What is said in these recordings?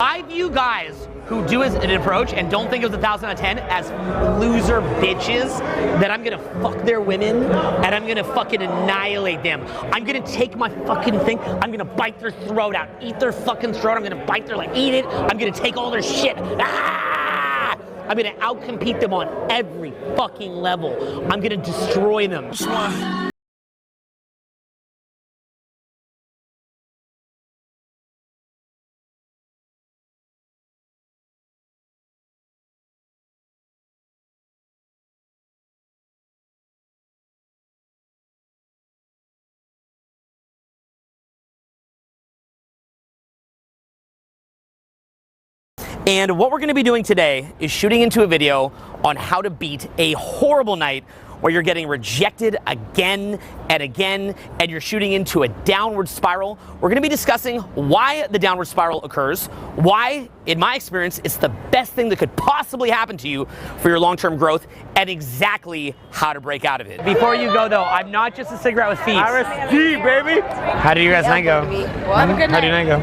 I view guys who do an approach and don't think it was 1,000 out of 10 as loser bitches that I'm gonna fuck their women and I'm gonna fucking annihilate them. I'm gonna take my fucking thing, I'm gonna bite their throat out, eat their fucking throat, I'm gonna bite their, like, eat it, I'm gonna take all their shit. Ah! I'm gonna outcompete them on every fucking level. I'm gonna destroy them. And what we're gonna be doing today is shooting into a video on how to beat a horrible night where you're getting rejected again and again, and you're shooting into a downward spiral. We're gonna be discussing why the downward spiral occurs, why, in my experience, it's the best thing that could possibly happen to you for your long-term growth, and exactly how to break out of it. Before you go though, I'm not just a cigarette with feet. RSD, baby! How do you guys night go? Well, have a good night. How do your night go?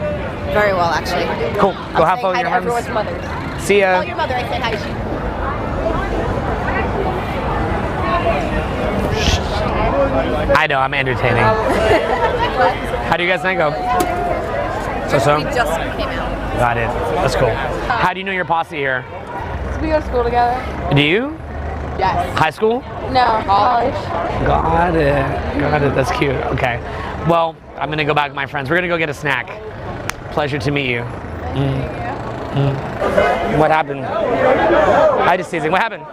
Very well, actually. Cool. Go have fun with your everyone's mother. See ya. Tell your mother I said hi. I know, I'm entertaining. How do you guys night go? So? We just came out. Got it. That's cool. How do you know your posse here? We go to school together. Do you? Yes. High school? No, college. Got it. Got it. That's cute. Okay. Well, I'm gonna go back with my friends. We're gonna go get a snack. Pleasure to meet you. What happened? I just teasing. What happened?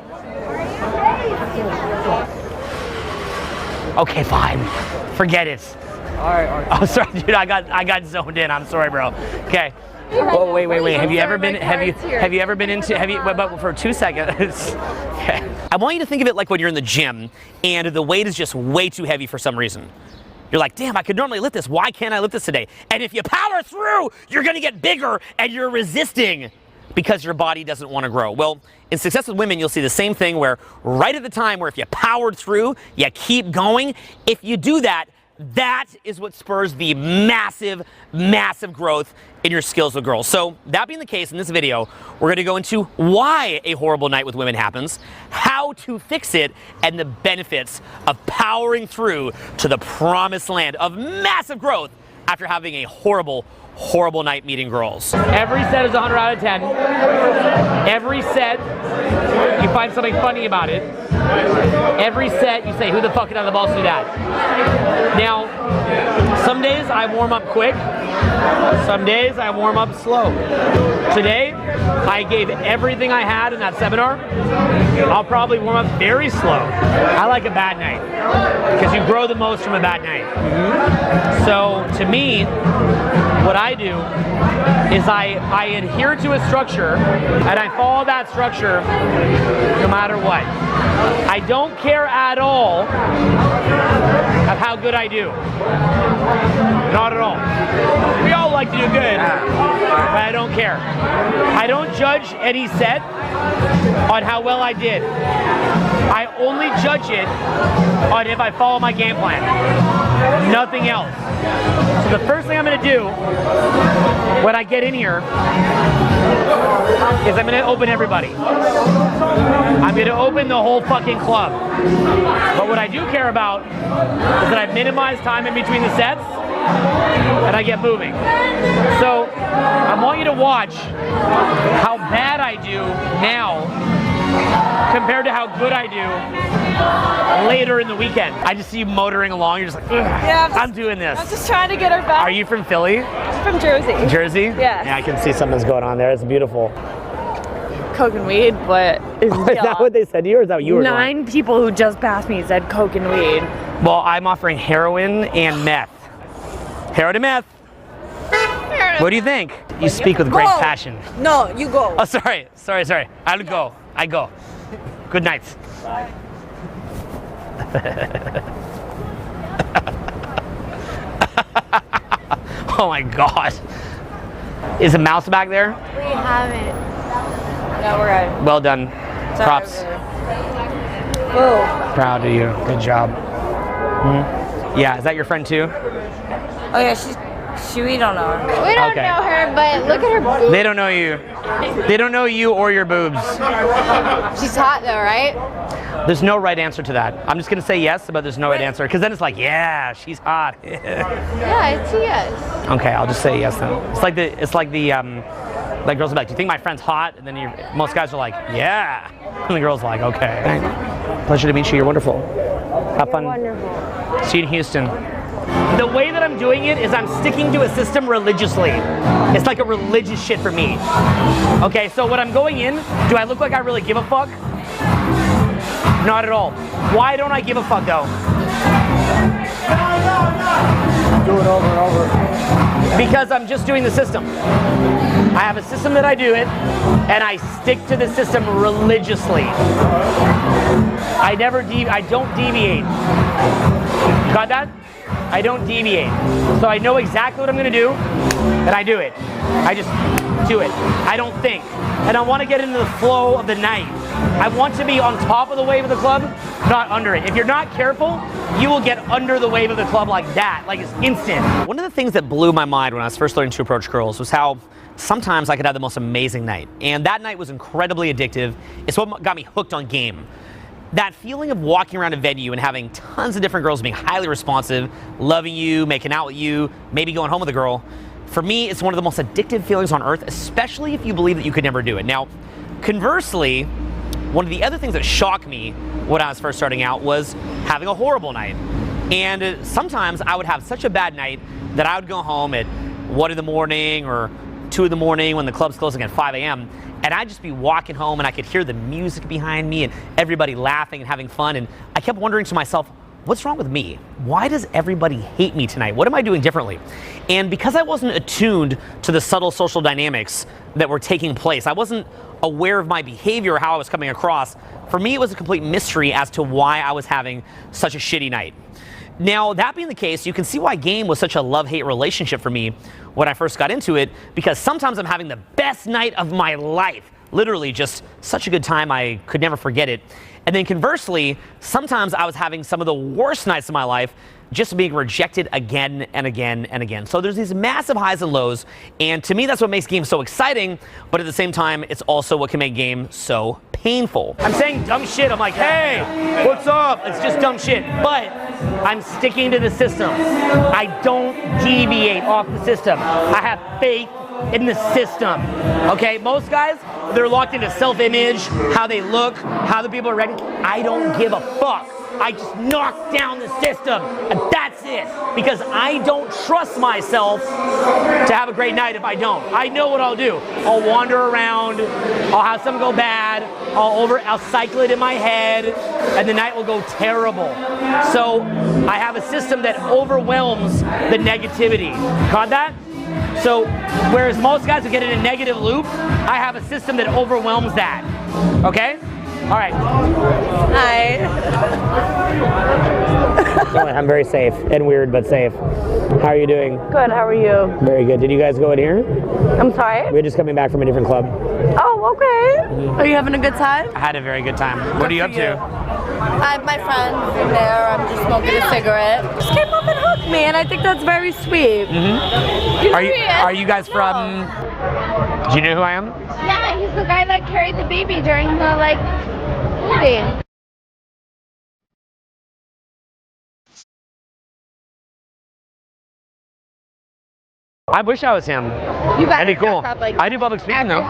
Okay, fine. Forget it. All right. Oh, sorry, dude. I got zoned in. I'm sorry, bro. Okay. Oh, wait. Have you ever been but for 2 seconds. Okay. I want you to think of it like when you're in the gym and the weight is just way too heavy for some reason. You're like, damn, I could normally lift this. Why can't I lift this today? And if you power through, you're gonna get bigger and you're resisting because your body doesn't wanna grow. Well, in Success with Women, you'll see the same thing where right at the time where if you powered through, you keep going. If you do that, that is what spurs the massive, massive growth in your skills with girls. So that being the case, in this video, we're gonna go into why a horrible night with women happens, how to fix it, and the benefits of powering through to the promised land of massive growth after having a horrible night meeting girls. Every set is 100 out of 10. Every set, you find something funny about it. Every set, you say, who the fuck can have the balls to do that? Now, some days I warm up quick. Some days I warm up slow. Today, I gave everything I had in that seminar. I'll probably warm up very slow. I like a bad night because you grow the most from a bad night. So, to me, what I do is I adhere to a structure and I follow that structure no matter what. I don't care at all of how good I do. Not at all. We all like to do good, but I don't care. I don't judge any set on how well I did. I only judge it on if I follow my game plan. Nothing else. So the first thing I'm gonna do when I get in here is I'm gonna open everybody. I'm gonna open the whole fucking club. But what I do care about is that I minimize time in between the sets and I get moving. So I want you to watch how bad I do now compared to how good I do later in the weekend. I just see you motoring along, you're just like, yeah, I'm doing this. I'm just trying to get her back. Are you from Philly? I'm from Jersey. Jersey? Yeah. Yeah, I can see something's going on there. It's beautiful. Coke and weed, but Is that what they said to you, or is that what you were doing? 9 people who just passed me said coke and weed. Well, I'm offering heroin and meth. Heroin and meth. What do you think? You speak with great passion. No, you go. Oh, sorry. I'll go. I go. Good night. Bye. Oh my God. Is a mouse back there? We haven't. No, we're good. Well done. Sorry, Props. Whoa. Proud of you. Good job. Yeah, is that your friend too? Oh yeah, We don't know her. We don't Okay. know her, but look at her boobs. They don't know you. They don't know you or your boobs. She's hot though, right? There's no right answer to that. I'm just gonna say yes, but there's no right answer because then it's like, yeah, she's hot. Yeah, it's yes. Okay, I'll just say yes then. It's like the like girls are like, do you think my friend's hot? And then most guys are like, yeah. And the girl's like, okay. Pleasure to meet you. You're wonderful. Have fun. Wonderful. See you in Houston. The way that I'm doing it is I'm sticking to a system religiously. It's like a religious shit for me. Okay, so when I'm going in, do I look like I really give a fuck? Not at all. Why don't I give a fuck though? Do it over and over. Because I'm just doing the system. I have a system that I do it, and I stick to the system religiously. I don't deviate. Got that? I don't deviate. So I know exactly what I'm gonna do, and I do it. I just do it. I don't think. And I want to get into the flow of the night. I want to be on top of the wave of the club, not under it. If you're not careful, you will get under the wave of the club like that, like it's instant. One of the things that blew my mind when I was first learning to approach girls was how sometimes I could have the most amazing night. And that night was incredibly addictive. It's what got me hooked on game. That feeling of walking around a venue and having tons of different girls being highly responsive, loving you, making out with you, maybe going home with a girl, for me, it's one of the most addictive feelings on earth, especially if you believe that you could never do it. Now, conversely, one of the other things that shocked me when I was first starting out was having a horrible night. And sometimes I would have such a bad night that I would go home at 1 in the morning or 2 in the morning when the club's closing at 5 a.m. And I'd just be walking home and I could hear the music behind me and everybody laughing and having fun. And I kept wondering to myself, what's wrong with me? Why does everybody hate me tonight? What am I doing differently? And because I wasn't attuned to the subtle social dynamics that were taking place, I wasn't aware of my behavior or how I was coming across, for me it was a complete mystery as to why I was having such a shitty night. Now, that being the case, you can see why game was such a love-hate relationship for me when I first got into it, because sometimes I'm having the best night of my life. Literally just such a good time, I could never forget it. And then conversely, sometimes I was having some of the worst nights of my life, just being rejected again and again and again. So there's these massive highs and lows, and to me that's what makes game so exciting, but at the same time, it's also what can make game so painful. I'm saying dumb shit, I'm like, hey, what's up? It's just dumb shit, but I'm sticking to the system. I don't deviate off the system. I have faith in the system, okay? Most guys, they're locked into self-image, how they look, how the people are ready. I don't give a fuck. I just knock down the system, and that's it. Because I don't trust myself to have a great night if I don't. I know what I'll do. I'll wander around, I'll have something go bad, I'll cycle it in my head, and the night will go terrible. So I have a system that overwhelms the negativity. Got that? So, whereas most guys will get in a negative loop, I have a system that overwhelms that. Okay? All right. Hi. I'm very safe and weird, but safe. How are you doing? Good, how are you? Very good. Did you guys go in here? I'm sorry? We're just coming back from a different club. Oh, okay. Are you having a good time? I had a very good time. What are you up to? I have my friends in there. I'm just smoking a cigarette. Just came up and hooked me, and I think that's very sweet. Are you guys from... Do you know who I am? Yeah, he's the guy that carried the baby during the movie. I wish I was him. You That'd be cool. I do public speaking though.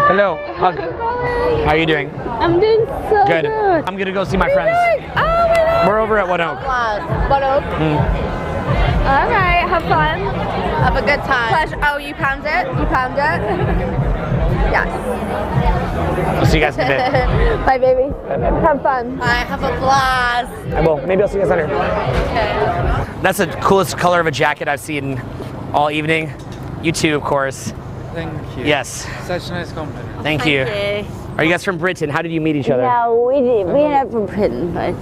Hello. How are you doing? I'm doing so Good. good. I'm gonna go see my friends. Oh my God. We're over at One Oak. What up? All right, have fun. Have a good time. Pleasure. Oh, you pound it? You pound it? Yes. I'll see you guys in a bit. Bye, baby. Have fun. I have a blast. I will. Maybe I'll see you guys later. Okay. That's the coolest color of a jacket I've seen all evening. You too, of course. Thank you. Yes. Such a nice compliment. Thank you. Are you guys from Britain? How did you meet each other? No, we're not from Britain, but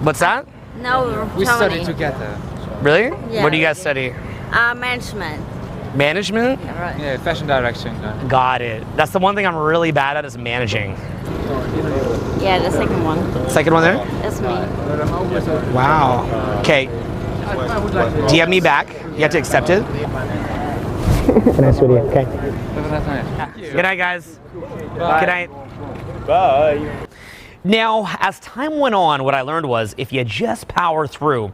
What's that? no, we're from We Germany. studied together. Really? Yeah, What do you we guys did. study? Management. Management? Yeah, right. Yeah, fashion direction. Got it. That's the one thing I'm really bad at is managing. Yeah, the second one. Second one there? That's me. Wow. Okay. Do you have me back? You have to accept it. Nice with you. Okay. Good night, guys. Bye. Good night. Bye. Now, as time went on, what I learned was if you just power through,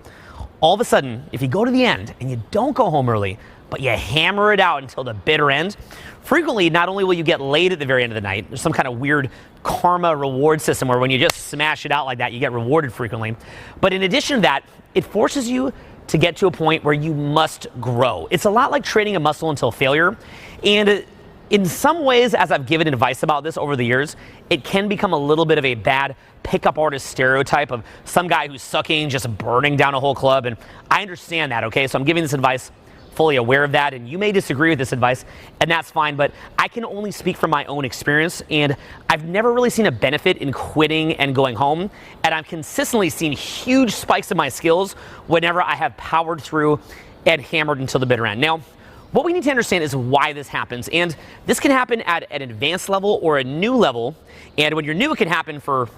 all of a sudden, if you go to the end and you don't go home early, but you hammer it out until the bitter end, frequently, not only will you get laid at the very end of the night, there's some kind of weird karma reward system where when you just smash it out like that, you get rewarded frequently. But in addition to that, it forces you to get to a point where you must grow. It's a lot like training a muscle until failure. And in some ways, as I've given advice about this over the years, it can become a little bit of a bad pickup artist stereotype of some guy who's sucking, just burning down a whole club. And I understand that, okay? So I'm giving this advice fully aware of that, and you may disagree with this advice, and that's fine, but I can only speak from my own experience, and I've never really seen a benefit in quitting and going home, and I've consistently seen huge spikes in my skills whenever I have powered through and hammered until the bitter end. Now, what we need to understand is why this happens, and this can happen at an advanced level or a new level, and when you're new, it can happen for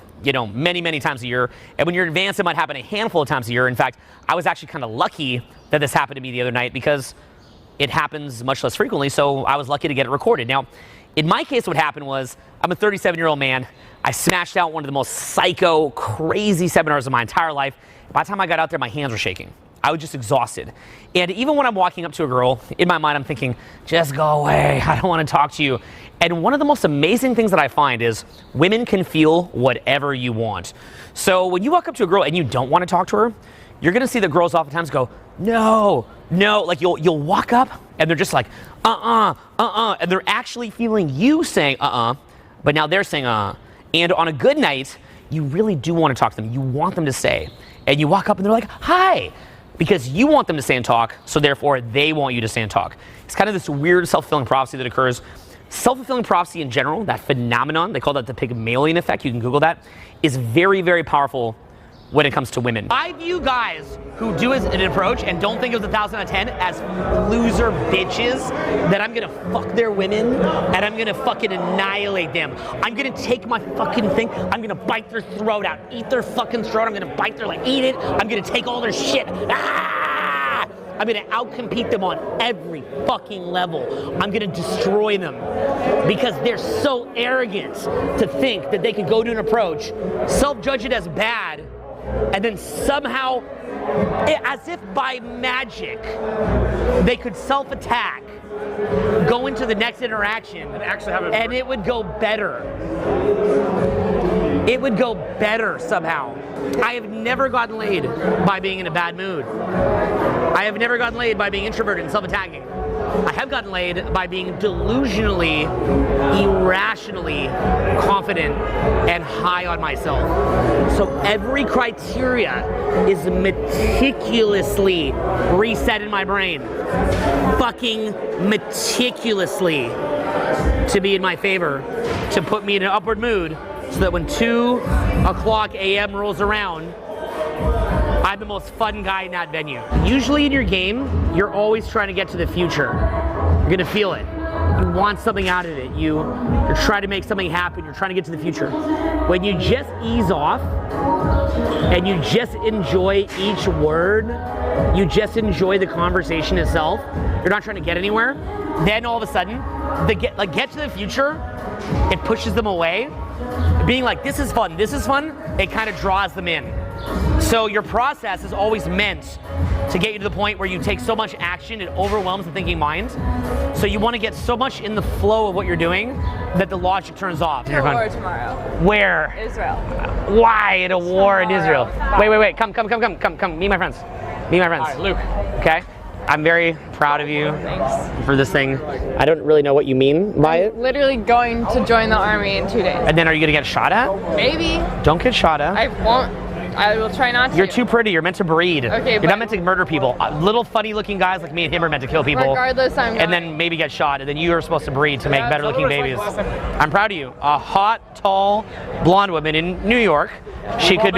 many, many times a year. And when you're advanced, it might happen a handful of times a year. In fact, I was actually kind of lucky that this happened to me the other night because it happens much less frequently. So I was lucky to get it recorded. Now, in my case, what happened was I'm a 37-year-old man. I smashed out one of the most psycho, crazy seminars of my entire life. By the time I got out there, my hands were shaking. I was just exhausted. And even when I'm walking up to a girl, in my mind, I'm thinking, just go away. I don't want to talk to you. And one of the most amazing things that I find is women can feel whatever you want. So when you walk up to a girl and you don't want to talk to her, you're going to see the girls oftentimes go, no. Like you'll walk up and they're just like, and they're actually feeling you saying, but now they're saying, And on a good night, you really do want to talk to them. You want them to stay. And you walk up and they're like, hi. Because you want them to stay and talk, so therefore they want you to stay and talk. It's kind of this weird self-fulfilling prophecy that occurs. Self-fulfilling prophecy in general, that phenomenon, they call that the Pygmalion effect, you can Google that, is very, very powerful when it comes to women. I view guys who do an approach and don't think it was 1,000 out of 10 as loser bitches, that I'm gonna fuck their women and I'm gonna fucking annihilate them. I'm gonna take my fucking thing, I'm gonna bite their throat out, eat their fucking throat, I'm gonna bite their, eat it, I'm gonna take all their shit. I'm gonna outcompete them on every fucking level. I'm gonna destroy them because they're so arrogant to think that they could go to an approach, self-judge it as bad, and then somehow, as if by magic, they could self-attack, go into the next interaction, and it would go better. It would go better somehow. I have never gotten laid by being in a bad mood. I have never gotten laid by being introverted and self-attacking. I have gotten laid by being delusionally, irrationally confident and high on myself. So every criteria is meticulously reset in my brain. Fucking meticulously to be in my favor, to put me in an upward mood, so that when 2:00 a.m. rolls around, I'm the most fun guy in that venue. Usually in your game, you're always trying to get to the future. You're gonna feel it. You want something out of it. You're trying to make something happen. You're trying to get to the future. When you just ease off and you just enjoy each word, you just enjoy the conversation itself, you're not trying to get anywhere, then all of a sudden, get to the future, it pushes them away. Being like, this is fun, it kind of draws them in. So your process is always meant to get you to the point where you take so much action, it overwhelms the thinking mind. So you want to get so much in the flow of what you're doing that the logic turns off. War tomorrow. Where? Israel. Why at a war in Israel? Wait, come, meet my friends. Meet my friends. Hi, Luke. Okay? I'm very proud of you Thanks. for this thing. I don't really know what you mean by it. Literally going to join the army in 2 days. And then are you gonna get shot at? Maybe. Don't get shot at. I won't. I will try not to. You're too pretty. You're meant to breed. Okay, you're but not meant to murder people. Little funny-looking guys like me and him are meant to kill people. Regardless, I'm and then maybe get shot, and then you are supposed to breed to make better-looking babies. I'm proud of you. A hot, tall, blonde woman in New York. She could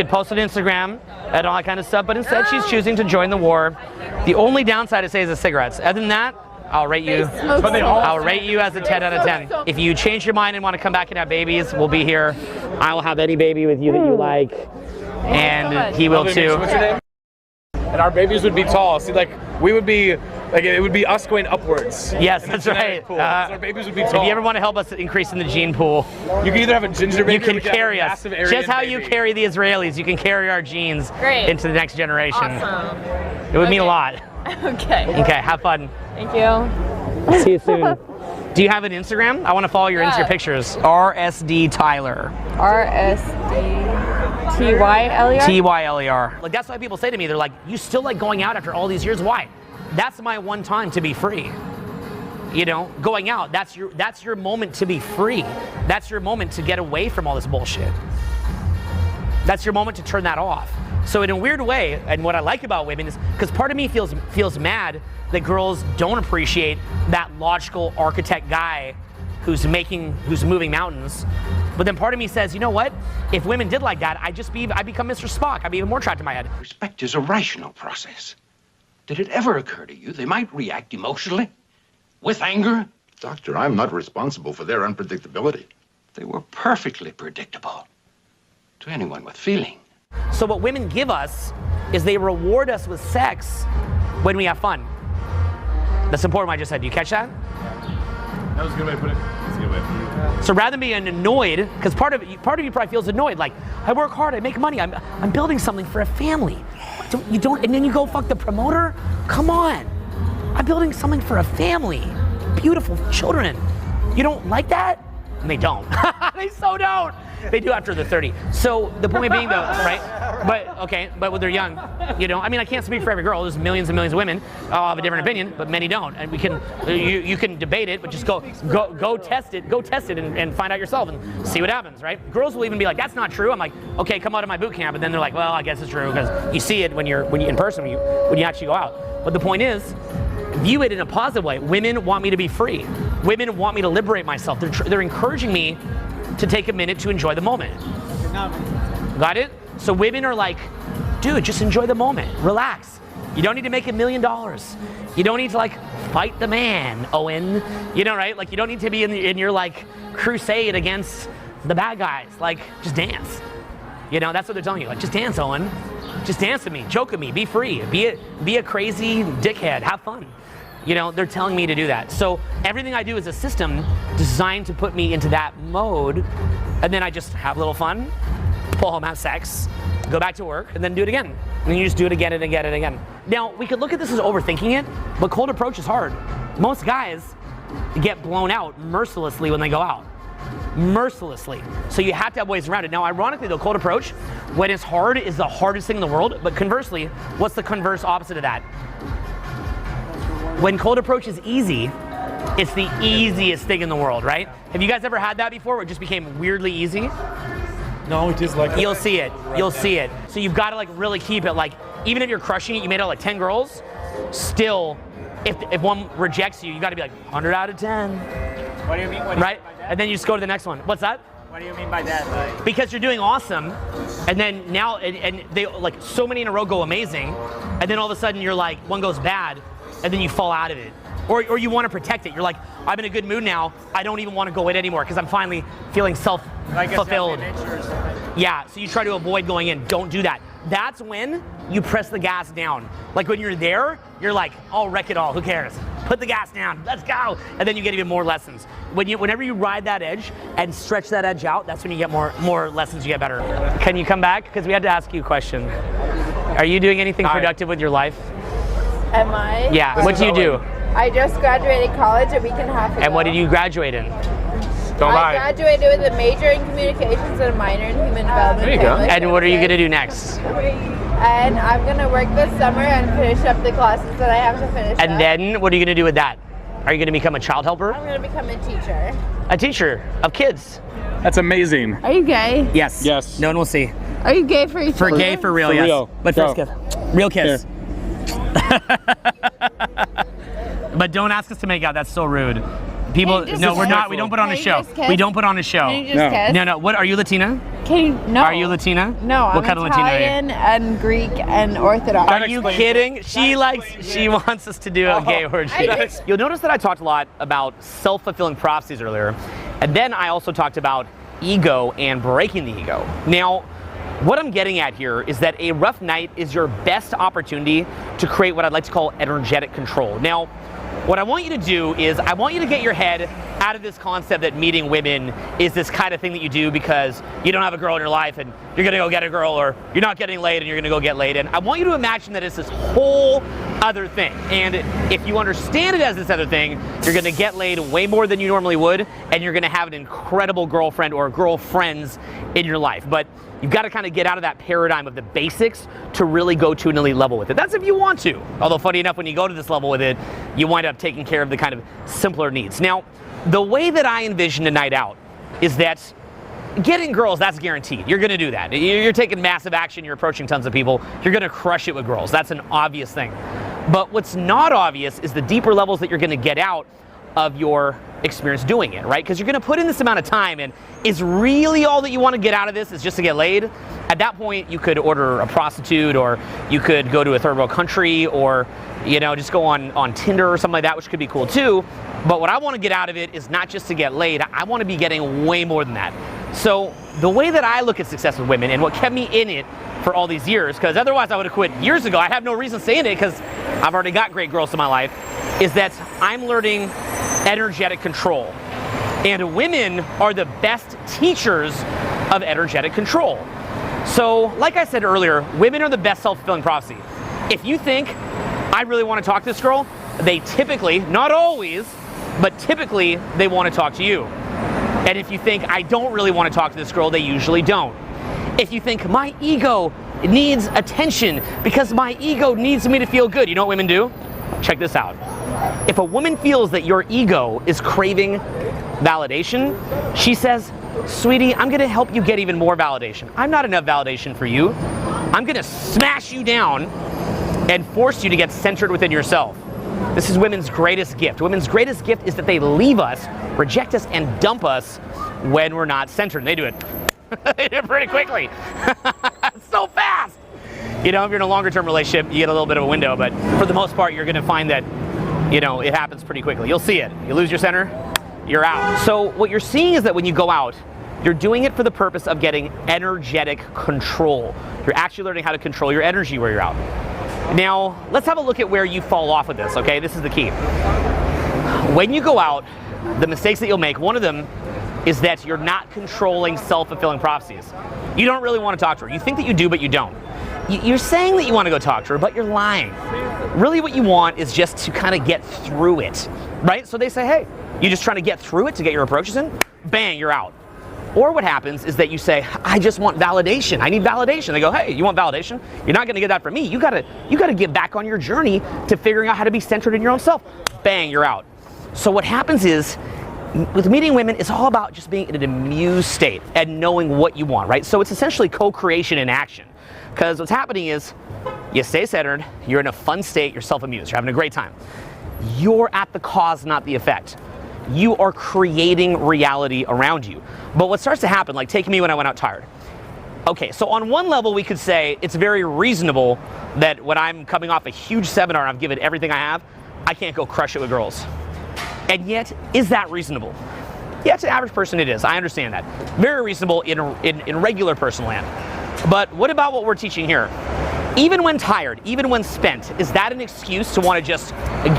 post on Instagram and all that kind of stuff, but instead she's choosing to join the war. The only downside I say is the cigarettes. Other than that, I'll rate you. I'll rate you as a 10 out of 10. If you change your mind and want to come back and have babies, we'll be here. I will have any baby with you that you like. And he will too. What's your name? and our babies would be tall. See, like we would be, like it would be us going upwards. Yes, that's right. Pool, 'cause our babies would be tall. If you ever want to help us increase in the gene pool, you can either have a ginger baby, you can or we have a carry us. massive Aryan Just how you baby. carry the Israelis, you can carry our genes Great. into the next generation. Awesome. It would mean a lot. Okay. Okay, have fun. Thank you. See you soon. Do you have an Instagram? I want to follow your Instagram pictures. RSD Tyler. RSDTYLER? Tyler. Like that's why people say to me, they're like, you still like going out after all these years? Why? That's my one time to be free. You know, going out, that's your moment to be free. That's your moment to get away from all this bullshit. That's your moment to turn that off. So in a weird way, and what I like about women is, because part of me feels mad that girls don't appreciate that logical architect guy who's moving mountains. But then part of me says, you know what? If women did like that, I'd become Mr. Spock. I'd be even more trapped in my head. Respect is a rational process. Did it ever occur to you they might react emotionally? With anger? Doctor, I'm not responsible for their unpredictability. They were perfectly predictable to anyone with feeling. So what women give us is they reward us with sex when we have fun. That's important what I just said. Do you catch that? That was a good way to put it. That's a good way. So rather than being annoyed, because part of you probably feels annoyed, like, I work hard, I make money, I'm building something for a family. You don't, and then you go fuck the promoter? Come on. I'm building something for a family. Beautiful children. You don't like that? And they don't. They so don't. They do after they're 30. So the point being though, right? But when they're young, you know, I mean, I can't speak for every girl. There's millions and millions of women. I'll have a different opinion, but many don't. And you can debate it, but just go test it. Go test it and find out yourself and see what happens, right? Girls will even be like, that's not true. I'm like, okay, come out of my boot camp. And then they're like, well, I guess it's true because you see it when you're in person, when you actually go out. But the point is, view it in a positive way. Women want me to be free. Women want me to liberate myself. They're encouraging me to take a minute to enjoy the moment. Got it? So women are like, dude, just enjoy the moment. Relax. You don't need to make $1 million. You don't need to like fight the man, Owen. You know, right? Like you don't need to be in your like crusade against the bad guys. Like just dance. You know, that's what they're telling you. Like just dance, Owen. Just dance with me, joke with me, be free, be a crazy dickhead, have fun. You know, they're telling me to do that. So everything I do is a system designed to put me into that mode, and then I just have a little fun, pull home, have sex, go back to work, and then do it again. And then you just do it again and again and again. Now, we could look at this as overthinking it, but cold approach is hard. Most guys get blown out mercilessly when they go out. Mercilessly. So you have to have ways around it. Now, ironically, though, cold approach, when it's hard, is the hardest thing in the world. But conversely, what's the converse opposite of that? When cold approach is easy, it's the easiest thing in the world, right? Have you guys ever had that before where it just became weirdly easy? No, it is like You'll see it. You'll see it. So you've got to like really keep it. Like even if you're crushing it, you made out like 10 girls. Still, if one rejects you, you got to be like 100 out of 10. What do you mean? Right? And then you just go to the next one. What's that? What do you mean by that? Like, Because you're doing awesome, and then now, and they like so many in a row go amazing, and then all of a sudden you're like, one goes bad, and then you fall out of it. Or you want to protect it. You're like, I'm in a good mood now. I don't even want to go in anymore because I'm finally feeling self-fulfilled. Yeah, so you try to avoid going in. Don't do that. That's when you press the gas down. Like when you're there, you're like, I'll wreck it all. Who cares? Put the gas down. Let's go. And then you get even more lessons. Whenever you ride that edge and stretch that edge out, that's when you get more lessons. You get better. Can you come back? Because we had to ask you a question. Are you doing anything productive with your life? Am I? Yeah. What do you do? I just graduated college a week and a half ago. And what did you graduate in? Don't I lie. graduated with a major in communications and a minor in human development. There you go. And what are you going to do next? And I'm going to work this summer and finish up the classes that I have to finish And up. then what are you going to do with that? Are you going to become a child helper? I'm going to become a teacher. A teacher of kids? That's amazing. Are you gay? Yes. Yes. No one will see. Are you gay for each For other? gay, for real, For yes. real. But Go. first kiss. Real kiss. But don't ask us to make out. That's so rude. People, Can you just no, we're kiss? not. We don't put on a Can you show. just kiss? We don't put on a show. Can you just No. kiss? No. What? Are you Latina? Can you? No. Are you Latina? No, What I'm kind of Latina are you? Italian and Greek and Orthodox. Are you kidding? She wants us to do a gay orgy. You'll notice that I talked a lot about self-fulfilling prophecies earlier. And then I also talked about ego and breaking the ego. Now, What I'm getting at here is that a rough night is your best opportunity to create what I'd like to call energetic control. Now, what I want you to do is I want you to get your head out of this concept that meeting women is this kind of thing that you do because you don't have a girl in your life and you're gonna go get a girl, or you're not getting laid and you're gonna go get laid. And I want you to imagine that it's this whole other thing. And if you understand it as this other thing, you're gonna get laid way more than you normally would, and you're gonna have an incredible girlfriend or girlfriends in your life. But you've got to kind of get out of that paradigm of the basics to really go to an elite level with it. That's if you want to. Although funny enough, when you go to this level with it, you wind up taking care of the kind of simpler needs. Now, the way that I envision a night out is that getting girls, that's guaranteed. You're gonna do that. You're taking massive action, you're approaching tons of people, you're gonna crush it with girls. That's an obvious thing. But what's not obvious is the deeper levels that you're gonna get out of your experience doing it, right? Because you're gonna put in this amount of time, and is really all that you wanna get out of this is just to get laid? At that point, you could order a prostitute, or you could go to a third world country, or just go on Tinder or something like that, which could be cool too. But what I wanna get out of it is not just to get laid, I wanna be getting way more than that. So the way that I look at success with women, and what kept me in it for all these years, because otherwise I would have quit years ago, I have no reason saying it because I've already got great girls in my life, is that I'm learning energetic control. And women are the best teachers of energetic control. So, like I said earlier, women are the best self-fulfilling prophecy. If you think, I really want to talk to this girl, they typically, not always, but typically, they want to talk to you. And if you think, I don't really want to talk to this girl, they usually don't. If you think, my ego needs attention because my ego needs me to feel good, you know what women do? Check this out. If a woman feels that your ego is craving validation, she says, sweetie, I'm gonna help you get even more validation. I'm not enough validation for you. I'm gonna smash you down and force you to get centered within yourself. This is women's greatest gift. Women's greatest gift is that they leave us, reject us, and dump us when we're not centered. And they do it. They do it pretty quickly. So fast. If you're in a longer term relationship, you get a little bit of a window, but for the most part, you're gonna find that, it happens pretty quickly. You'll see it. You lose your center, you're out. So what you're seeing is that when you go out, you're doing it for the purpose of getting energetic control. You're actually learning how to control your energy where you're out. Now, let's have a look at where you fall off with this, okay? This is the key. When you go out, the mistakes that you'll make, one of them is that you're not controlling self-fulfilling prophecies. You don't really want to talk to her. You think that you do, but you don't. You're saying that you want to go talk to her, but you're lying. Really what you want is just to kind of get through it, right? So they say, hey, you're just trying to get through it to get your approaches in? Bang, you're out. Or what happens is that you say, I just want validation. I need validation. They go, hey, you want validation? You're not gonna get that from me. You gotta get back on your journey to figuring out how to be centered in your own self. Bang, you're out. So what happens is, with meeting women, it's all about just being in an amused state and knowing what you want, right? So it's essentially co-creation in action. Because what's happening is, you stay centered, you're in a fun state, you're self-amused, you're having a great time. You're at the cause, not the effect. You are creating reality around you. But what starts to happen, like take me when I went out tired. Okay, so on one level we could say it's very reasonable that when I'm coming off a huge seminar and I've given everything I have, I can't go crush it with girls. And yet, is that reasonable? Yeah, to the average person it is, I understand that. Very reasonable in regular person land. But what about what we're teaching here? Even when tired, even when spent, is that an excuse to want to just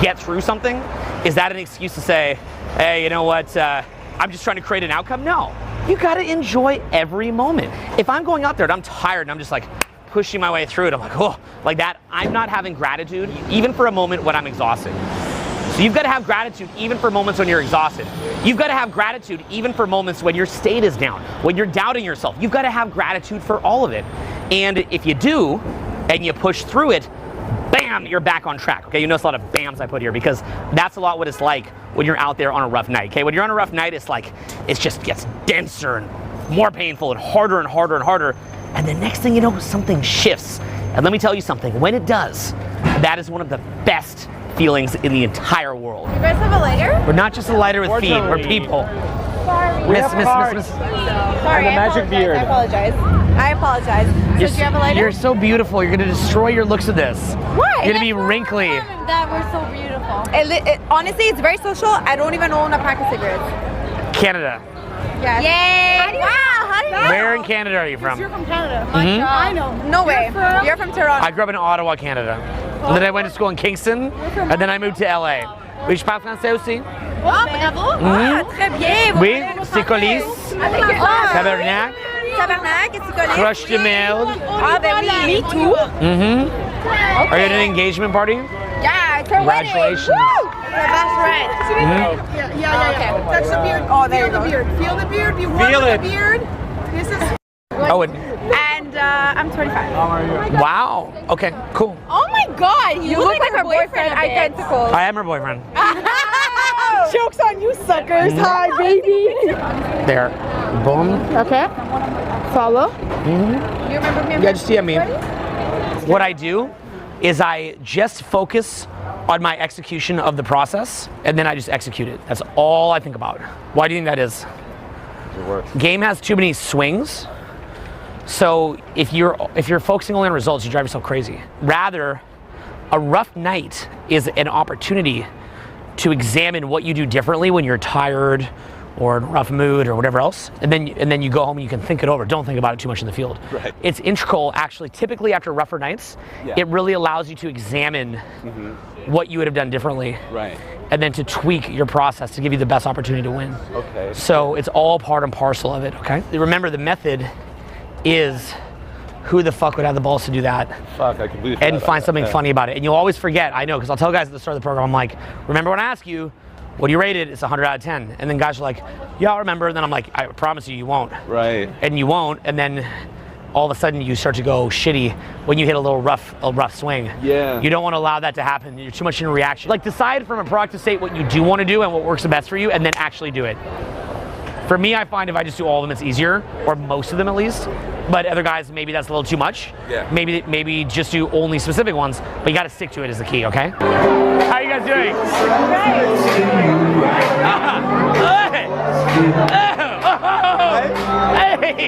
get through something? Is that an excuse to say, hey, you know what, I'm just trying to create an outcome? No, you gotta enjoy every moment. If I'm going out there and I'm tired and I'm just like pushing my way through it, I'm like, oh, like that, I'm not having gratitude even for a moment when I'm exhausted. So you've gotta have gratitude even for moments when you're exhausted. You've gotta have gratitude even for moments when your state is down, when you're doubting yourself. You've gotta have gratitude for all of it. And if you do, and you push through it, bam, you're back on track. Okay, you notice a lot of bams I put here because that's a lot what it's like when you're out there on a rough night. Okay, when you're on a rough night, it's like, it just gets denser and more painful and harder and harder and harder. And the next thing you know, something shifts. And let me tell you something, when it does, that is one of the best feelings in the entire world. You guys have a lighter? We're not just a lighter with feet, we're people. Sorry. Miss. Sorry, the magic beard. I apologize. So do you have a lighter? You're so beautiful. You're gonna destroy your looks of this. Why? You're gonna be wrinkly. That we're so beautiful. Honestly, it's very social. I don't even own a pack of cigarettes. Canada. Yeah. Yay! Wow, how Where in Canada are you from? You're from Canada. I know. No way. You're from Toronto. I grew up in Ottawa, Canada. And then I went to school in Kingston, and then I moved to LA. Oui, je parle français aussi. Oh, bravo. Ah, très bien. Vous Oui, parlez c'est colis. Ah. Tabernacle. Tabarnak, c'est collé. Crush de merde. Ah, ben oui. Me too. Mm-hmm. Are you at an engagement party? Yeah, it's her wedding. Congratulations. Woo! The bachelorette. Yeah. Okay. Touch the beard. Oh, there Feel you the go. beard. Feel the beard. Be warm Feel with it. the beard. This is. Oh, and And I'm 25. wow. Okay, cool. Oh my God, you look like her boyfriend. Identical. I am her boyfriend. Joke's on you, suckers. Hi, baby. There. Boom. Okay. Follow. You remember me? Yeah, just DM me. What I do is I just focus on my execution of the process, and then I just execute it. That's all I think about. Why do you think that is? Game has too many swings. So if you're focusing only on results, you drive yourself crazy. Rather, a rough night is an opportunity to examine what you do differently when you're tired or in a rough mood or whatever else, and then you go home and you can think it over. Don't think about it too much in the field. Right. It's integral, actually. Typically after rougher nights, it really allows you to examine what you would have done differently, Right. and then to tweak your process to give you the best opportunity to win. Okay. So it's all part and parcel of it. Okay. Remember, the method is who the fuck would have the balls to do that Fuck, I completely and forgot find about something that. funny about it. And you'll always forget. I know, because I'll tell guys at the start of the program, I'm like, remember when I ask you, what do you rate it? It's 100 out of 10. And then guys are like, yeah, I'll remember. And then I'm like, I promise you, you won't. Right. And you won't. And then all of a sudden you start to go shitty when you hit a rough swing. Yeah. You don't want to allow that to happen. You're too much in reaction. Like, decide from a proactive state what you do want to do and what works the best for you, and then actually do it. For me, I find if I just do all of them, it's easier, or most of them at least. But other guys, maybe that's a little too much. Yeah. Maybe just do only specific ones, but you got to stick to it is the key, okay? How are you guys doing? Hey!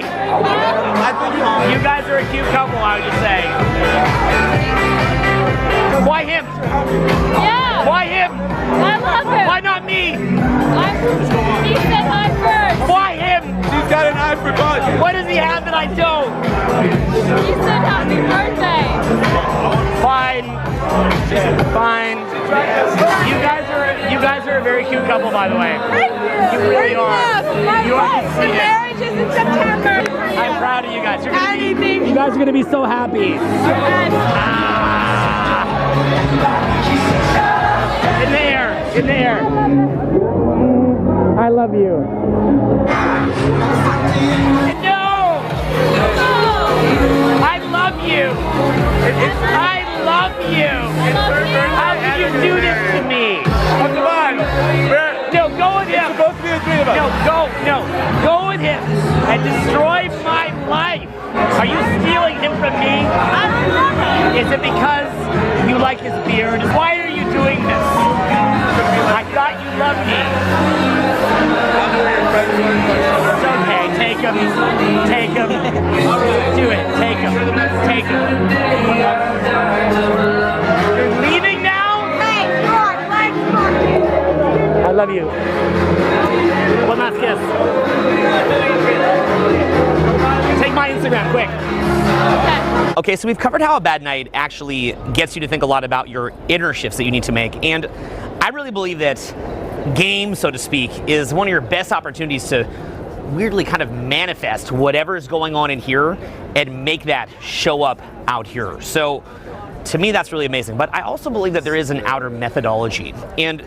You guys are a cute couple, I would just say. Why him? Yeah. Why him? I love him. Why not me? He said hi first. Why him? She's got an eye for God. What does he have that I don't? He said happy birthday. Fine. You guys are a very cute couple, by the way. You really are. You are. The marriage is in September. I'm proud of you guys. You guys are gonna be so happy. In there. I love you. No! I love you. I love you. How could you do this to me? Oh, come on. No, go with him. It's supposed to be the three of us. Go with him and destroy my life. Are you stealing him from me? I don't know. Is it because you like his beard? Why are you doing this? I thought you loved me. It's okay, take him. Take him. Do it, take him. Take him. You're leaving now? I love you. One last kiss. Take my Instagram, quick. Okay, so we've covered how a bad night actually gets you to think a lot about your inner shifts that you need to make. And I really believe that game, so to speak, is one of your best opportunities to weirdly kind of manifest whatever is going on in here and make that show up out here. So to me, that's really amazing. But I also believe that there is an outer methodology. And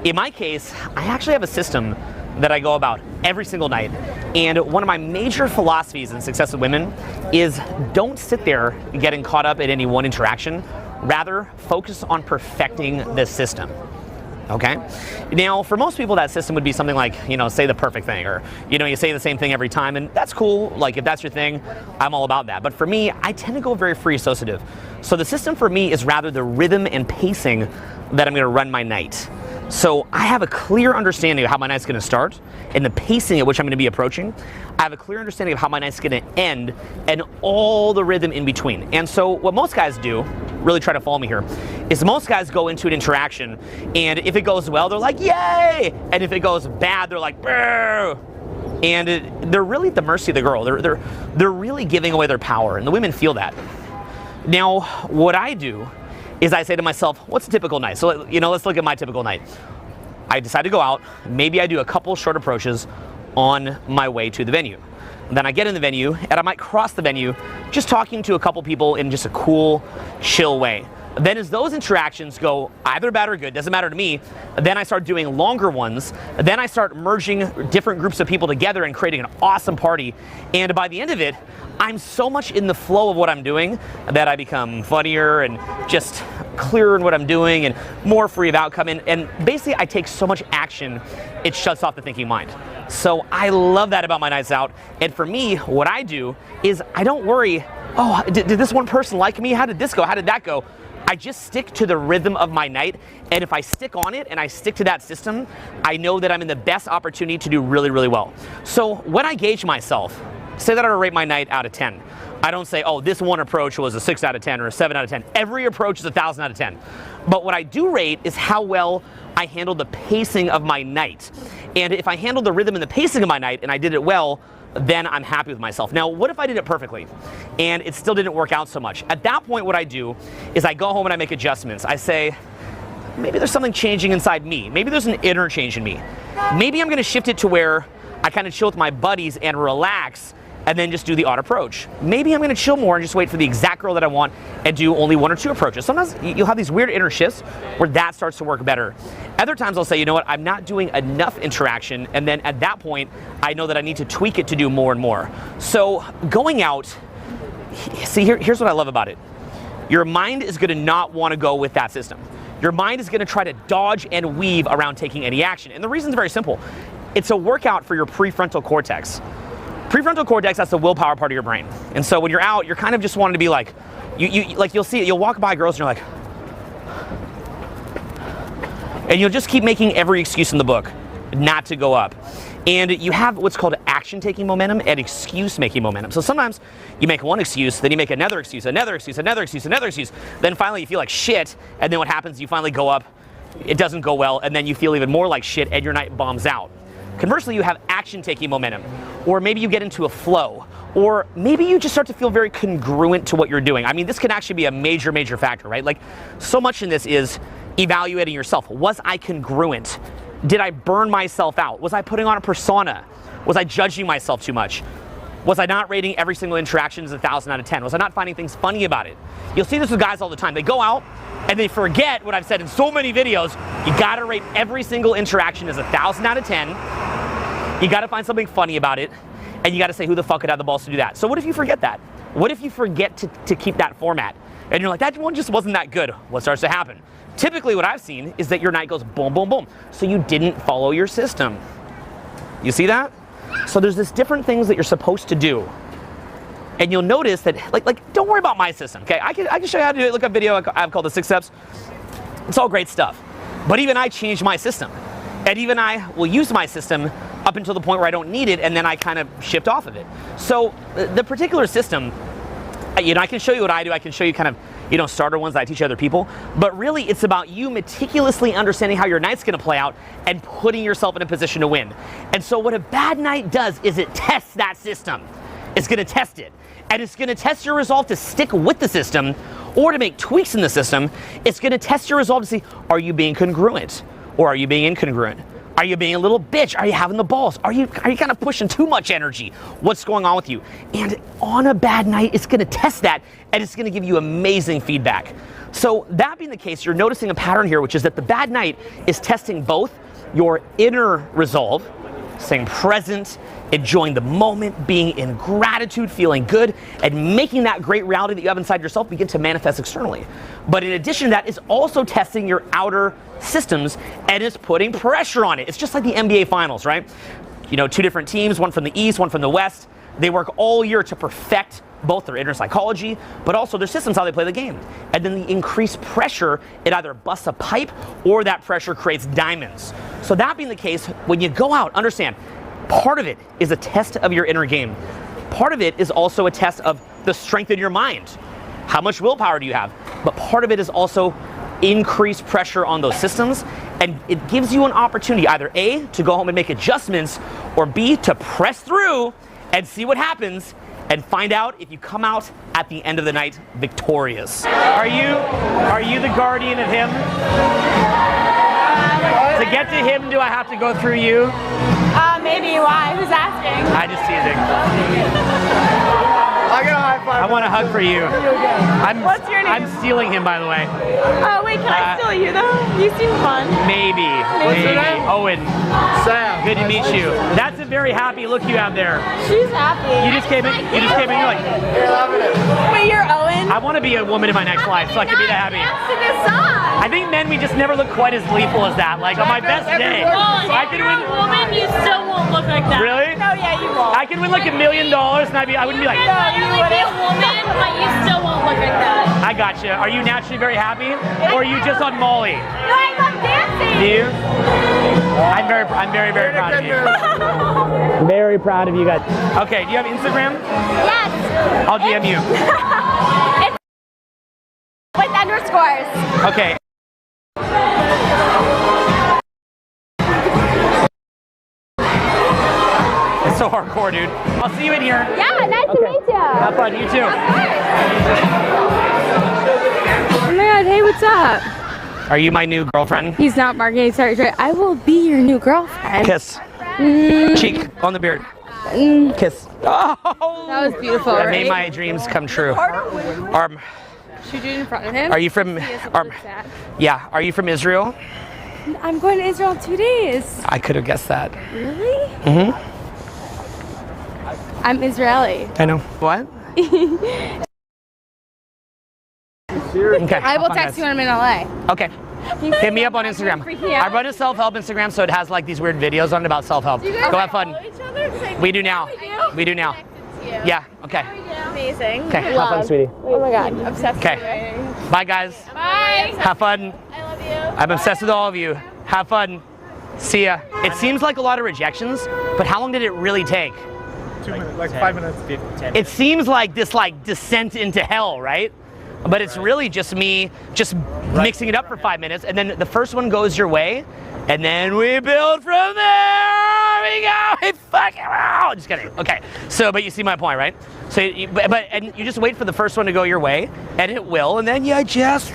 in my case, I actually have a system that I go about every single night. And one of my major philosophies in success with women is don't sit there getting caught up in any one interaction. Rather, focus on perfecting the system. Okay? Now, for most people, that system would be something like, say the perfect thing, or, you say the same thing every time, and that's cool. Like, if that's your thing, I'm all about that. But for me, I tend to go very free associative. So the system for me is rather the rhythm and pacing that I'm gonna run my night. So I have a clear understanding of how my night's gonna start and the pacing at which I'm gonna be approaching. I have a clear understanding of how my night's gonna end and all the rhythm in between. And so what most guys do, really try to follow me here, is most guys go into an interaction, and if it goes well, they're like, yay! And if it goes bad, they're like, brr! And they're really at the mercy of the girl. They're really giving away their power, and the women feel that. Now, what I do is I say to myself, what's a typical night? So, let's look at my typical night. I decide to go out. Maybe I do a couple short approaches on my way to the venue. Then I get in the venue, and I might cross the venue just talking to a couple people in just a cool, chill way. Then as those interactions go either bad or good, doesn't matter to me, then I start doing longer ones. Then I start merging different groups of people together and creating an awesome party. And by the end of it, I'm so much in the flow of what I'm doing that I become funnier and just clearer in what I'm doing and more free of outcome. And basically I take so much action, it shuts off the thinking mind. So I love that about my nights out. And for me, what I do is I don't worry, oh, did this one person like me? How did this go? How did that go? I just stick to the rhythm of my night, and if I stick on it and I stick to that system, I know that I'm in the best opportunity to do really, really well. So when I gauge myself, say that I rate my night out of 10. I don't say, oh, this one approach was a 6 out of 10 or a 7 out of 10. Every approach is 1,000 out of 10. But what I do rate is how well I handle the pacing of my night. And if I handle the rhythm and the pacing of my night and I did it well, then I'm happy with myself. Now, what if I did it perfectly and it still didn't work out so much? At that point, what I do is I go home and I make adjustments. I say, maybe there's something changing inside me. Maybe there's an inner change in me. Maybe I'm gonna shift it to where I kind of chill with my buddies and relax and then just do the odd approach. Maybe I'm gonna chill more and just wait for the exact girl that I want and do only 1 or 2 approaches. Sometimes you'll have these weird inner shifts where that starts to work better. Other times I'll say, you know what, I'm not doing enough interaction, and then at that point, I know that I need to tweak it to do more and more. So going out, see, here's what I love about it. Your mind is gonna not wanna go with that system. Your mind is gonna try to dodge and weave around taking any action. And the reason's very simple. It's a workout for your prefrontal cortex. Prefrontal cortex, that's the willpower part of your brain. And so when you're out, you're kind of just wanting to be like, you'll see it, you'll walk by girls and you're like, and you'll just keep making every excuse in the book not to go up. And you have what's called action-taking momentum and excuse-making momentum. So sometimes you make one excuse, then you make another excuse, another excuse, another excuse, another excuse. Then finally you feel like shit, and then what happens, you finally go up, it doesn't go well, and then you feel even more like shit, and your night bombs out. Conversely, you have action-taking momentum, or maybe you get into a flow, or maybe you just start to feel very congruent to what you're doing. I mean, this can actually be a major, major factor, right? Like, so much in this is evaluating yourself. Was I congruent? Did I burn myself out? Was I putting on a persona? Was I judging myself too much? Was I not rating every single interaction as 1,000 out of 10? Was I not finding things funny about it? You'll see this with guys all the time. They go out and they forget what I've said in so many videos. You gotta rate every single interaction as 1,000 out of 10. You gotta find something funny about it, and you gotta say, who the fuck could have the balls to do that? So what if you forget that? What if you forget to keep that format? And you're like, that one just wasn't that good. What starts to happen? Typically what I've seen is that your night goes boom, boom, boom. So you didn't follow your system. You see that? So there's this different things that you're supposed to do. And you'll notice that, like, don't worry about my system, okay? I can show you how to do it. Look up video I've called the 6 steps. It's all great stuff. But even I changed my system. And even I will use my system up until the point where I don't need it, and then I kind of shift off of it. So the particular system, I can show you what I do. I can show you kind of, starter ones that I teach other people. But really, it's about you meticulously understanding how your night's gonna play out and putting yourself in a position to win. And so what a bad night does is it tests that system. It's gonna test it. And it's gonna test your resolve to stick with the system or to make tweaks in the system. It's gonna test your resolve to see, are you being congruent or are you being incongruent? Are you being a little bitch? Are you having the balls? Are you kind of pushing too much energy? What's going on with you? And on a bad night, it's gonna test that, and it's gonna give you amazing feedback. So that being the case, you're noticing a pattern here, which is that the bad night is testing both your inner resolve, staying present, enjoying the moment, being in gratitude, feeling good, and making that great reality that you have inside yourself begin to manifest externally. But in addition to that, it's also testing your outer systems, and it's putting pressure on it. It's just like the NBA Finals, right? 2 different teams, one from the East, one from the West. They work all year to perfect both their inner psychology, but also their systems, how they play the game. And then the increased pressure, it either busts a pipe or that pressure creates diamonds. So that being the case, when you go out, understand, part of it is a test of your inner game. Part of it is also a test of the strength in your mind. How much willpower do you have? But part of it is also increased pressure on those systems And it gives you an opportunity, either A, to go home and make adjustments, or B, to press through and see what happens and find out if you come out at the end of the night victorious. Are you the guardian of him? To get to him, do I have to go through you? Maybe. Why? Who's asking? I just teasing. I got a high five. I want a hug for you. What's your name? I'm stealing him, by the way. Oh, wait, can I steal you, though? You seem fun. Maybe. What's your name? Owen. Sam. Good to meet you. That's a very happy look you have there. She's happy. You just came in. You're like, You're loving it. Wait, you're Owen? I want to be a woman in my next life, so I can be that happy. To this song. I think men, we just never look quite as gleeful as that. Like on my best day, I could win. woman, you still won't look like that. Really? No, yeah, you won't. I could win like $1 million, and I wouldn't be like. You can literally be a woman, but you still won't look like that. I gotcha. Are you naturally very happy, or are you just on Molly? No, I love dancing. Do you? I'm very proud of you. Very proud of you guys. Okay, do you have Instagram? Yes. I'll DM you. It's with underscores. Okay. It's so hardcore, dude. I'll see you in here. Yeah, nice to meet you. Have fun. You too. Oh my god, hey, what's up? Are you my new girlfriend? He's not barking, sorry. I will be your new girlfriend. Kiss. Cheek on the beard. Kiss. Oh, That was beautiful, that right? made my dreams come true. Should you do it in front of him? Are you from? Yeah. Are you from Israel? I'm going to Israel in 2 days. I could have guessed that. Really? Mhm. I'm Israeli. I know. What? Okay. I will text you when I'm in LA. Okay. Hit me up on Instagram. Freaking out. I run a self-help Instagram, so it has like these weird videos on it about self-help. Go have fun. We do now. We do now. Yeah. Okay. Amazing. Okay. Have fun, sweetie. Oh my god, obsessed Okay. with you. Bye, guys. Bye. Have fun. I love you. I'm obsessed with all of you. Have fun. See ya. It seems like a lot of rejections, but how long did it really take? 2 minutes, like 5 minutes. 10 It seems like this descent into hell, right? But it's really just me mixing it up for 5 minutes, and then the first one goes your way, and then we build from there. We go. We fucking out. Just kidding. Okay. So, but you see my point, right? So, you just wait for the first one to go your way, and it will, and then you just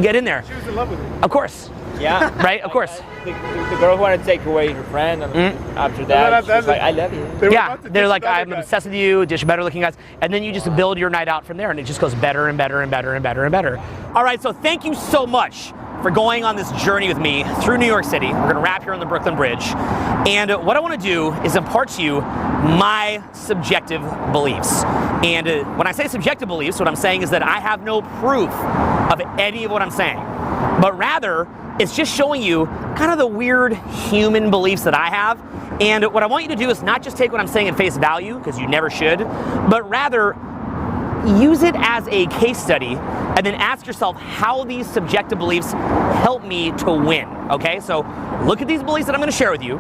get in there. She was in love with me. Of course. Yeah. Right. Of course. The girl wanted to take away her friend, and after that, she was like, I love you. They were Yeah, about to they're diss like, the other I'm guy. obsessed with you, just better looking guys. And then you just build your night out from there, and it just goes better and better and better and better and better. All right, so thank you so much for going on this journey with me through New York City. We're gonna wrap here on the Brooklyn Bridge. And what I wanna do is impart to you my subjective beliefs. And when I say subjective beliefs, what I'm saying is that I have no proof of any of what I'm saying. But rather, it's just showing you kind of the weird human beliefs that I have. And what I want you to do is not just take what I'm saying at face value, because you never should, but rather use it as a case study and then ask yourself how these subjective beliefs help me to win, okay? So look at these beliefs that I'm gonna share with you.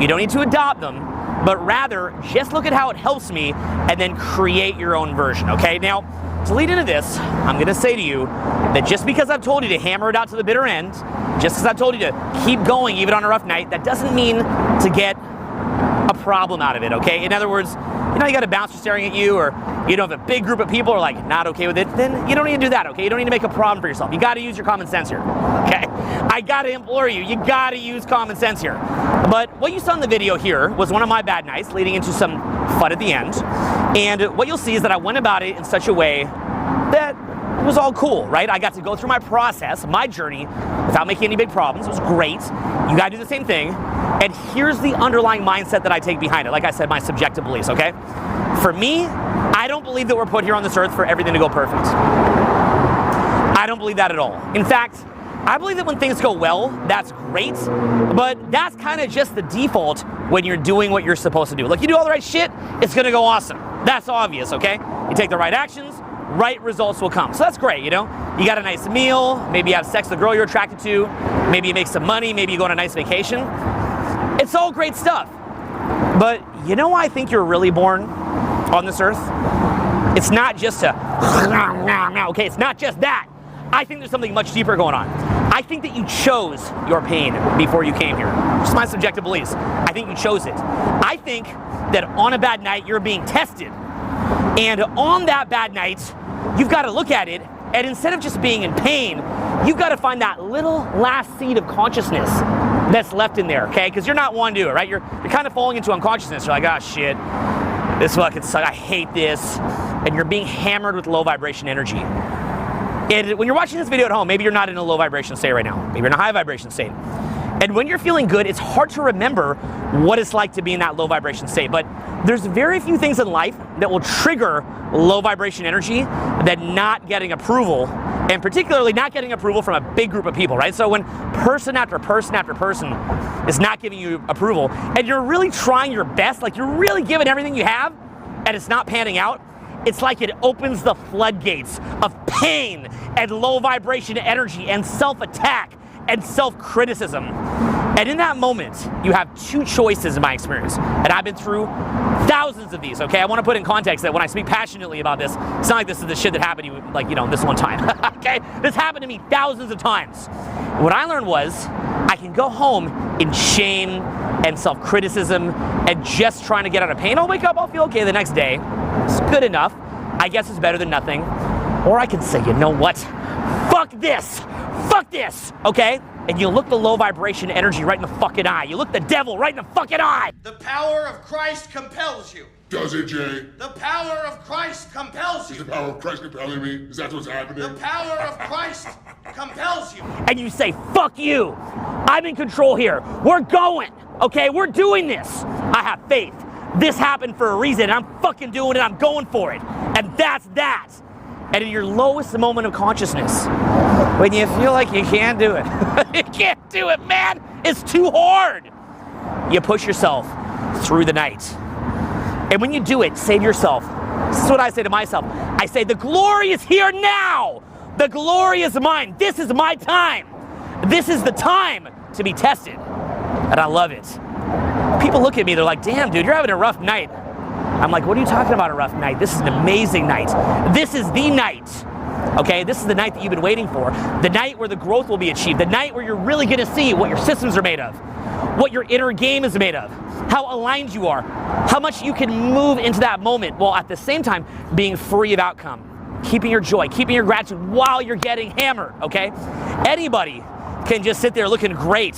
You don't need to adopt them, but rather just look at how it helps me and then create your own version, okay? Now, to lead into this, I'm gonna say to you that just because I've told you to hammer it out to the bitter end, just because I've told you to keep going even on a rough night, that doesn't mean to get a problem out of it, okay? In other words, you know, you got a bouncer staring at you, or you know, if a big group of people are like not okay with it, then you don't need to do that, okay? You don't need to make a problem for yourself. You gotta use your common sense here, okay? I gotta implore you, you gotta use common sense here. But what you saw in the video here was one of my bad nights leading into some fun at the end. And what you'll see is that I went about it in such a way that it was all cool, right? I got to go through my process, my journey, without making any big problems. It was great. You gotta do the same thing. And here's the underlying mindset that I take behind it. Like I said, my subjective beliefs, okay? For me, I don't believe that we're put here on this earth for everything to go perfect. I don't believe that at all. In fact, I believe that when things go well, that's great, but that's kind of just the default when you're doing what you're supposed to do. Like, you do all the right shit, it's gonna go awesome. That's obvious, okay? You take the right actions, right results will come. So that's great, you know? You got a nice meal, maybe you have sex with the girl you're attracted to, maybe you make some money, maybe you go on a nice vacation. It's all great stuff. But you know why I think you're really born on this earth? It's not just a, okay, it's not just that. I think there's something much deeper going on. I think that you chose your pain before you came here. Just my subjective beliefs. I think you chose it. I think that on a bad night, you're being tested. And on that bad night, you've got to look at it, and instead of just being in pain, you've got to find that little last seed of consciousness that's left in there, okay? Because you're not one to do it, right? You're kind of falling into unconsciousness. You're like, oh shit, this fucking sucks, I hate this. And you're being hammered with low vibration energy. And when you're watching this video at home, maybe you're not in a low vibration state right now. Maybe you're in a high vibration state. And when you're feeling good, it's hard to remember what it's like to be in that low vibration state. But there's very few things in life that will trigger low vibration energy than not getting approval, and particularly not getting approval from a big group of people, right? So when person after person after person is not giving you approval, and you're really trying your best, like you're really giving everything you have, and it's not panning out, it's like it opens the floodgates of pain and low vibration energy and self-attack and self-criticism. And in that moment, you have two choices in my experience. And I've been through thousands of these, okay? I want to put in context that when I speak passionately about this, it's not like this is the shit that happened to you, like, you know, this one time, okay? This happened to me thousands of times. What I learned was I can go home in shame and self-criticism and just trying to get out of pain. I'll wake up, I'll feel okay the next day. It's good enough. I guess it's better than nothing. Or I can say, you know what? Fuck this, okay? And you look the low vibration energy right in the fucking eye. You look the devil right in the fucking eye. The power of Christ compels you. Does it, Jay? The power of Christ compels you. Is the power of Christ compelling me? Is that what's happening? The power of Christ compels you. And you say, fuck you. I'm in control here. We're going, okay? We're doing this. I have faith. This happened for a reason. I'm fucking doing it. I'm going for it. And that's that. And in your lowest moment of consciousness, when you feel like you can't do it, you can't do it, man. It's too hard. You push yourself through the night. And when you do it, say to yourself, this is what I say to myself. I say, the glory is here now. The glory is mine. This is my time. This is the time to be tested. And I love it. People look at me, they're like, damn, dude, you're having a rough night. I'm like, what are you talking about, a rough night? This is an amazing night. This is the night, okay? This is the night that you've been waiting for. The night where the growth will be achieved. The night where you're really gonna see what your systems are made of, what your inner game is made of, how aligned you are, how much you can move into that moment while at the same time being free of outcome, keeping your joy, keeping your gratitude while you're getting hammered, okay? Anybody can just sit there looking great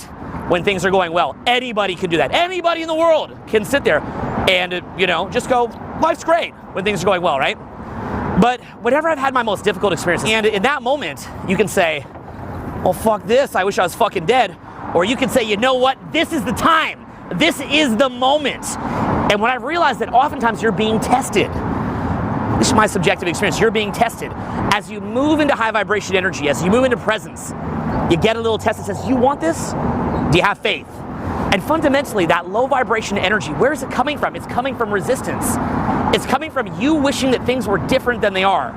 when things are going well. Anybody can do that. Anybody in the world can sit there and, you know, just go, life's great when things are going well, right? But whenever I've had my most difficult experiences, and in that moment, you can say, well, fuck this, I wish I was fucking dead. Or you can say, you know what, this is the time. This is the moment. And when I've realized that oftentimes you're being tested, this is my subjective experience, you're being tested. As you move into high vibration energy, as you move into presence, you get a little test that says, you want this? Do you have faith? And fundamentally, that low vibration energy, where is it coming from? It's coming from resistance. It's coming from you wishing that things were different than they are.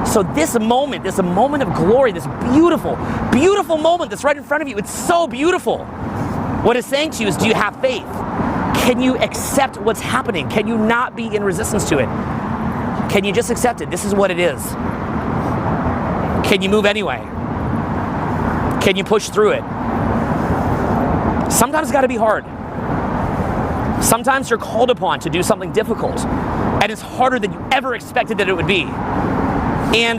So this moment of glory, this beautiful, beautiful moment that's right in front of you, it's so beautiful. What it's saying to you is, do you have faith? Can you accept what's happening? Can you not be in resistance to it? Can you just accept it? This is what it is. Can you move anyway? Can you push through it? Sometimes it's got to be hard. Sometimes you're called upon to do something difficult, and it's harder than you ever expected that it would be. And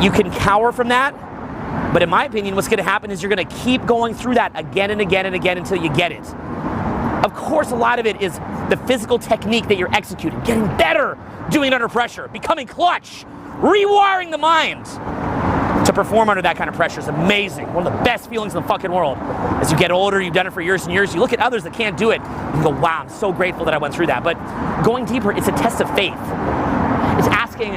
you can cower from that, but in my opinion, what's going to happen is you're going to keep going through that again and again and again until you get it. Of course, a lot of it is the physical technique that you're executing, getting better doing it under pressure, becoming clutch, rewiring the mind to perform under that kind of pressure is amazing. One of the best feelings in the fucking world. As you get older, you've done it for years and years, you look at others that can't do it, you go, wow, I'm so grateful that I went through that. But going deeper, it's a test of faith. It's asking,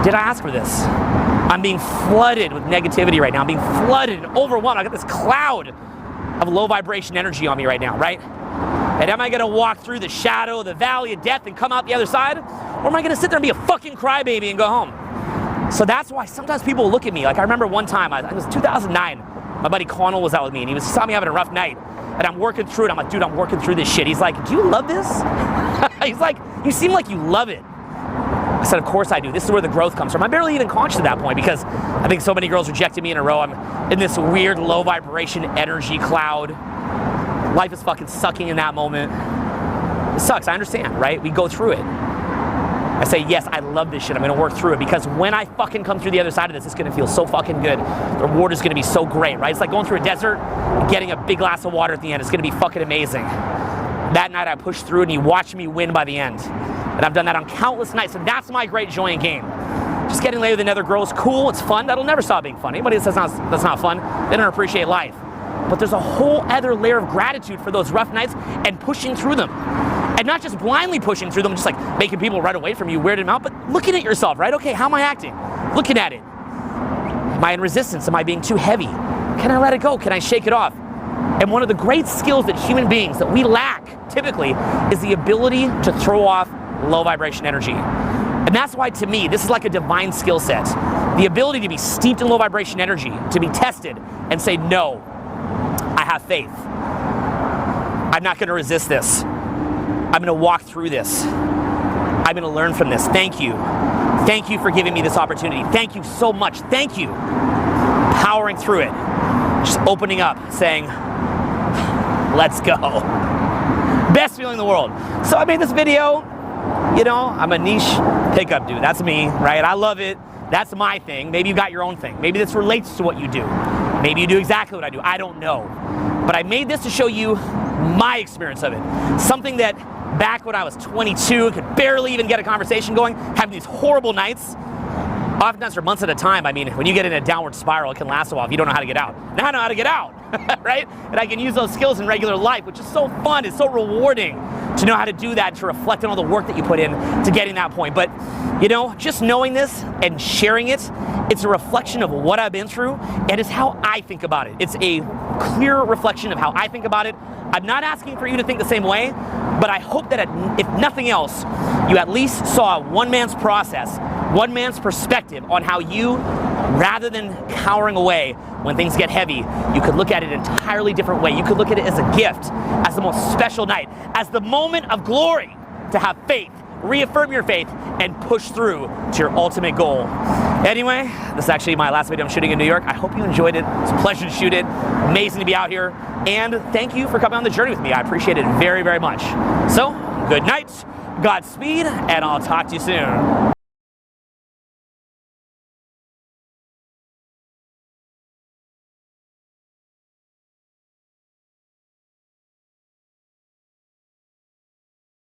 did I ask for this? I'm being flooded with negativity right now. I'm being flooded and overwhelmed. I got this cloud of low vibration energy on me right now, right? And am I gonna walk through the shadow of the valley of death and come out the other side? Or am I gonna sit there and be a fucking crybaby and go home? So that's why sometimes people look at me. Like I remember one time, it was 2009, my buddy Connell was out with me and he saw me having a rough night and I'm working through it. I'm like, dude, I'm working through this shit. He's like, do you love this? He's like, you seem like you love it. I said, of course I do. This is where the growth comes from. I'm barely even conscious at that point because I think so many girls rejected me in a row. I'm in this weird low vibration energy cloud. Life is fucking sucking in that moment. It sucks, I understand, right? We go through it. I say, yes, I love this shit. I'm gonna work through it because when I fucking come through the other side of this, it's gonna feel so fucking good. The reward is gonna be so great, right? It's like going through a desert and getting a big glass of water at the end. It's gonna be fucking amazing. That night I pushed through and you watched me win by the end. And I've done that on countless nights, and that's my great joy in game. Just getting laid with another girl is cool, it's fun. That'll never stop being fun. Anybody that says that's not fun, they don't appreciate life. But there's a whole other layer of gratitude for those rough nights and pushing through them. And not just blindly pushing through them, just like making people run away from you, weirding them out, but looking at yourself, right? Okay, how am I acting? Looking at it. Am I in resistance? Am I being too heavy? Can I let it go? Can I shake it off? And one of the great skills that human beings, that we lack typically, is the ability to throw off low vibration energy. And that's why, to me, this is like a divine skill set. The ability to be steeped in low vibration energy, to be tested and say, no, I have faith. I'm not gonna resist this. I'm gonna walk through this. I'm gonna learn from this. Thank you. Thank you for giving me this opportunity. Thank you so much. Thank you. Powering through it. Just opening up, saying, let's go. Best feeling in the world. So I made this video, you know, I'm a niche pickup dude. That's me, right? I love it. That's my thing. Maybe you got your own thing. Maybe this relates to what you do. Maybe you do exactly what I do. I don't know. But I made this to show you my experience of it. Something that back when I was 22, could barely even get a conversation going, having these horrible nights, oftentimes for months at a time. I mean, when you get in a downward spiral, it can last a while if you don't know how to get out. Now I know how to get out, right? And I can use those skills in regular life, which is so fun, it's so rewarding to know how to do that, to reflect on all the work that you put in to getting that point. But, you know, just knowing this and sharing it, it's a reflection of what I've been through, and it's how I think about it. It's a clear reflection of how I think about it. I'm not asking for you to think the same way, but I hope that if nothing else, you at least saw one man's process, one man's perspective on how you, rather than cowering away when things get heavy, you could look at it an entirely different way. You could look at it as a gift, as the most special night, as the moment of glory to have faith, reaffirm your faith, and push through to your ultimate goal. Anyway, this is actually my last video I'm shooting in New York. I hope you enjoyed it. It's a pleasure to shoot it. Amazing to be out here. And thank you for coming on the journey with me. I appreciate it very, very much. So, good night, Godspeed, and I'll talk to you soon.